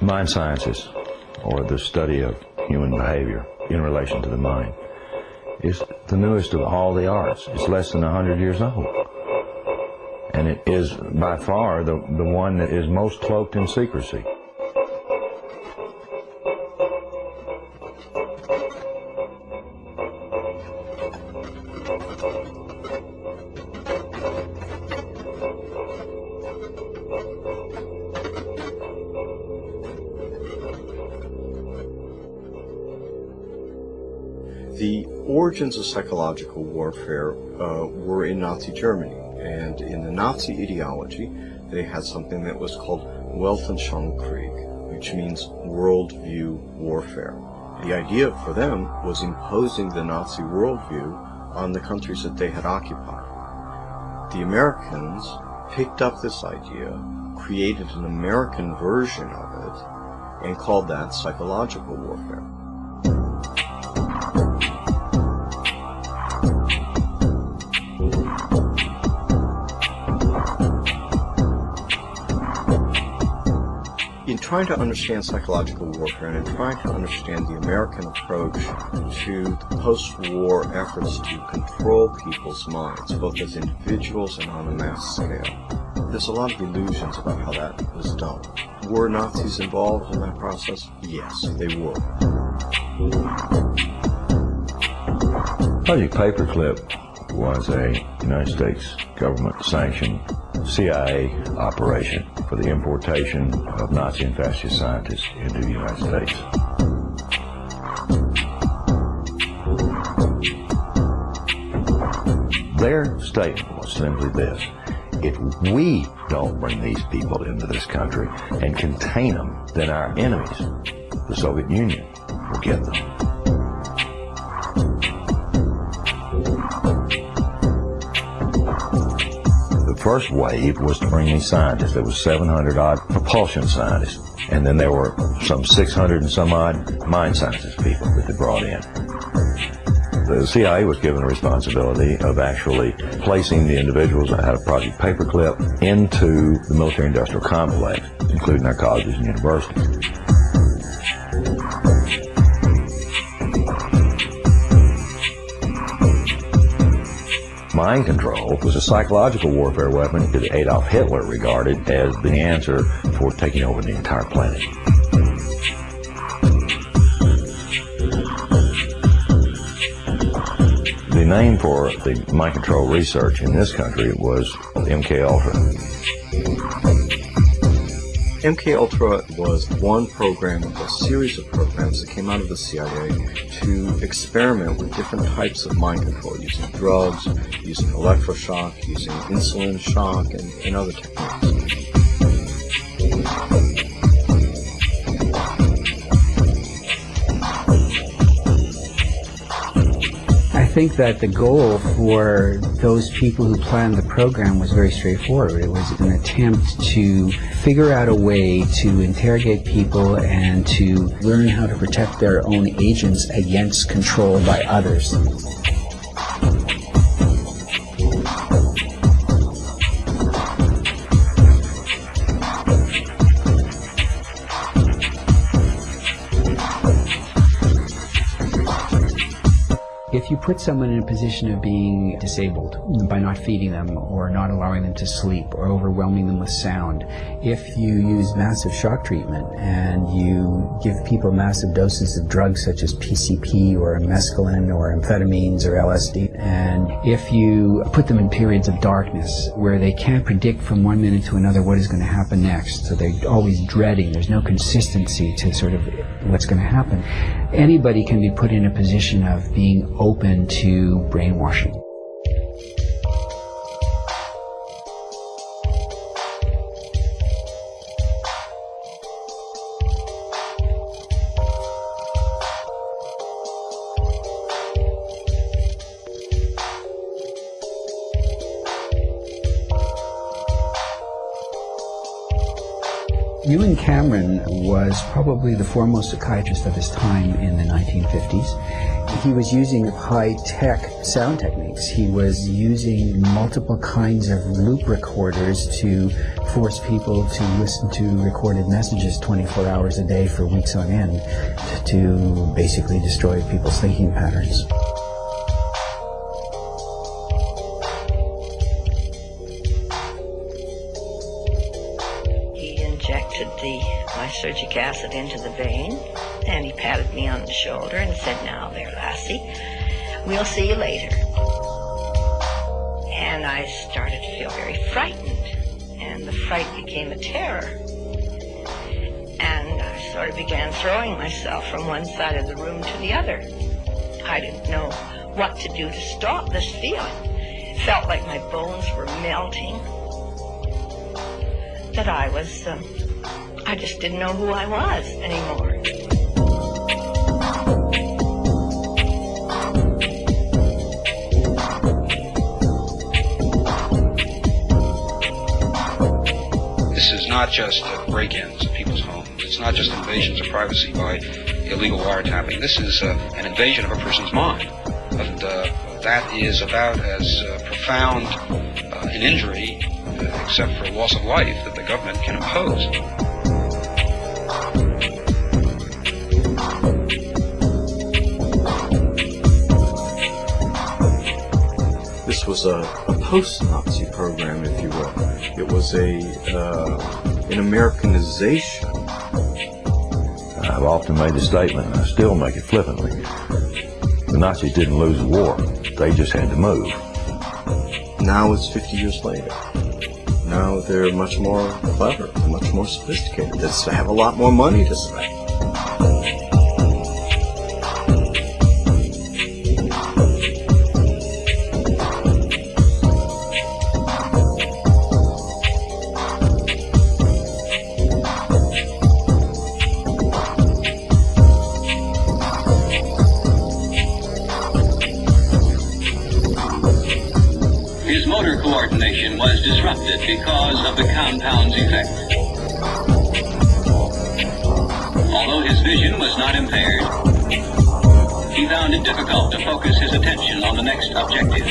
Mind sciences, or the study of human behavior in relation to the mind, is the newest of all the arts. It's less than 100 years old. And it is by far the one that is most cloaked in secrecy. The origins of psychological warfare were in Nazi Germany, and in the Nazi ideology they had something that was called Weltanschauungskrieg, which means worldview warfare. The idea for them was imposing the Nazi worldview on the countries that they had occupied. The Americans picked up this idea, created an American version of it, and called that psychological warfare. In trying to understand psychological warfare and in trying to understand the American approach to the post-war efforts to control people's minds, both as individuals and on a mass scale, there's a lot of illusions about how that was done. Were Nazis involved in that process? Yes, they were. Project Paperclip was a United States government-sanctioned CIA operation for the importation of Nazi and fascist scientists into the United States. Their statement was simply this: if we don't bring these people into this country and contain them, then our enemies, the Soviet Union, will get them. The first wave was to bring these scientists. There was 700-odd propulsion scientists, and then there were some 600 and some odd mind sciences people that they brought in. The CIA was given the responsibility of actually placing the individuals out of Project Paperclip into the military-industrial complex, including our colleges and universities. Mind control was a psychological warfare weapon that Adolf Hitler regarded as the answer for taking over the entire planet. The name for the mind control research in this country was MKULTRA. MKUltra was one program of a series of programs that came out of the CIA to experiment with different types of mind control, using drugs, using electroshock, using insulin shock, and other techniques. I think that the goal for those people who planned the program was very straightforward. It was an attempt to figure out a way to interrogate people and to learn how to protect their own agents against control by others. If you put someone in a position of being disabled by not feeding them or not allowing them to sleep or overwhelming them with sound, if you use massive shock treatment and you give people massive doses of drugs such as PCP or mescaline or amphetamines or LSD, and if you put them in periods of darkness where they can't predict from one minute to another what is going to happen next, so they're always dreading, there's no consistency to sort of what's going to happen, anybody can be put in a position of being open to brainwashing. Ewan Cameron was probably the foremost psychiatrist of his time in the 1950s. He was using high-tech sound techniques. He was using multiple kinds of loop recorders to force people to listen to recorded messages 24 hours a day for weeks on end to basically destroy people's thinking patterns. He injected the lysergic acid into the vein, and he patted me on the shoulder and said, "Now there, lassie, we'll see you later." And I started to feel very frightened, and the fright became a terror. And I sort of began throwing myself from one side of the room to the other. I didn't know what to do to stop this feeling. It felt like my bones were melting, that I just didn't know who I was anymore. This is not just break-ins of people's homes. It's not just invasions of privacy by illegal wiretapping. This is an invasion of a person's mind. And that is about as profound an injury, except for loss of life, that the government can impose. This was a post-Nazi program, if you will. It was an Americanization. I've often made the statement, and I still make it flippantly. The Nazis didn't lose the war. They just had to move. Now it's 50 years later. Now they're much more clever, much more sophisticated. They have a lot more money to spend. His motor coordination was disrupted because of the compound's effect. Although his vision was not impaired, he found it difficult to focus his attention on the next objective.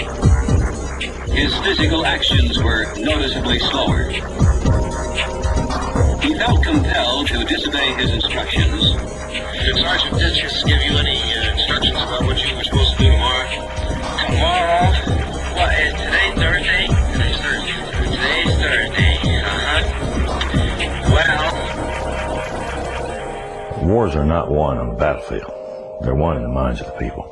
His physical actions were noticeably slower. He felt compelled to disobey his instructions. Did Sergeant Ditches give you any instructions about what you were supposed to do tomorrow? Tomorrow? What, is today Thursday? Today's Thursday. Today's Thursday. Well. Wars are not won on the battlefield. They're won in the minds of the people.